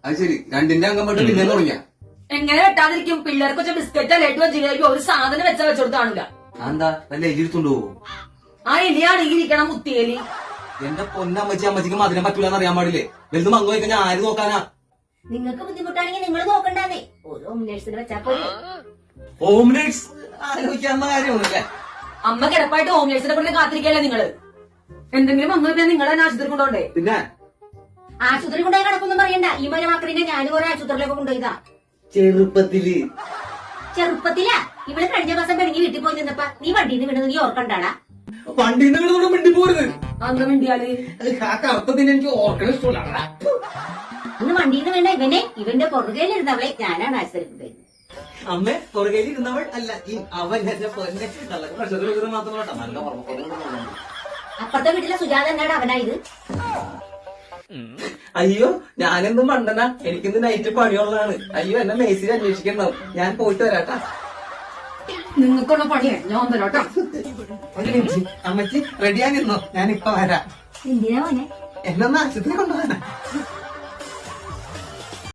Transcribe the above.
അത് ശരി, രണ്ടിന്റെ അംഗം പെട്ട് പിന്നെ തുടങ്ങിയ എങ്ങനെ വെട്ടാതിരിക്കും? പിള്ളേർക്ക് വെച്ച ബിസ്ക്കറ്റ് ലഡു വെച്ചിരിക്കും, ഒരു സാധനം വെച്ചോടുത്ത് കാണൂല. എന്താ വല്ല എലി എടുത്തോണ്ട് പോവോ? ആ എലിയാണെങ്കിൽ ഇരിക്കണം മുത്തിയലി. എന്റെ പൊന്നമ്മച്ചി, അമ്മച്ചിക്ക് മധുരം പറ്റൂലെന്ന് അറിയാൻ പാടില്ലേ? വലുത് മങ്ങ് വയ്ക്കാൻ ഞാൻ ആര് നോക്കാനാ? നിങ്ങൾക്ക് ബുദ്ധിമുട്ടാണെങ്കിൽ നിങ്ങൾ നോക്കണ്ടാന്നേ, ഓരോ ഹോം നേഴ്സിന് വെച്ചാ പോലെ. ഹോം നേഴ്സ് ആലോചിക്കാവുന്ന കാര്യമൊന്നുമില്ലേ? അമ്മ കിടപ്പായിട്ട് ഹോം നേഴ്സിനെ കൊണ്ട് കാത്തിരിക്കല്ലേ നിങ്ങള്? എന്തെങ്കിലും വന്നു കഴിഞ്ഞാൽ നിങ്ങളെ ആശുപത്രി കൊണ്ടോണ്ടേ? പിന്നെ ആശുപത്രി കൊണ്ടുപോയി കിടക്കൊന്നും പറയണ്ട. ഈ മരുമക്കളിനെ ഞാൻ കുറെ ആശുപത്രിയിലൊക്കെ കൊണ്ടുപോയതാ ചെറുപ്പത്തില്. ചെറുപ്പത്തിലാ? ഇവള് കഴിഞ്ഞ മാസം പെണ്ണി വീട്ടിൽ പോയി നിന്നപ്പ നീ വണ്ടിന്ന് വീണത് നീ ഓർക്കണ്ടാടാ? വണ്ടിന്ന് വീണതോടെ മിണ്ടി പോരുത്. അന്ന് മിണ്ടിയാല് ആ കറുത്തതിന് എനിക്ക് ഓർക്കണ ഇഷ്ടമല്ല. അന്ന് വണ്ടിന്ന് വീണ ഇവന്റെ പുറകയിലിരുന്നവളെ ഞാനാണ് ആശുപത്രി. അമ്മ പുറകയിൽ ഇരുന്നവൾ അല്ല, ഈ അവൻ എന്റെ പൊന്നെ പ്രശ്നത്തിൽ മാത്രമല്ല, നല്ല ഓർമ്മ. അപ്പുറത്തെ വീട്ടിലെ സുജാത എന്നാണ് അവനായത്. അയ്യോ, ഞാനെന്തും മണ്ടന, എനിക്കിന്ന് നൈറ്റ് പണിയുള്ളതാണ്. അയ്യോ, എന്നെ മേസിൽ അന്വേഷിക്കണം. ഞാൻ പോയിട്ട് വരാട്ടാ. നിങ്ങൾക്കുള്ള പണിയെ ഞാൻ തരാട്ടോ. അമ്മച്ചി റെഡിയാനിരുന്നോ? ഞാനിപ്പ വരാം. എന്തിനാ മോനെ? എന്നൊന്ന് ആശുപത്രി കൊണ്ടുപോകാനാ.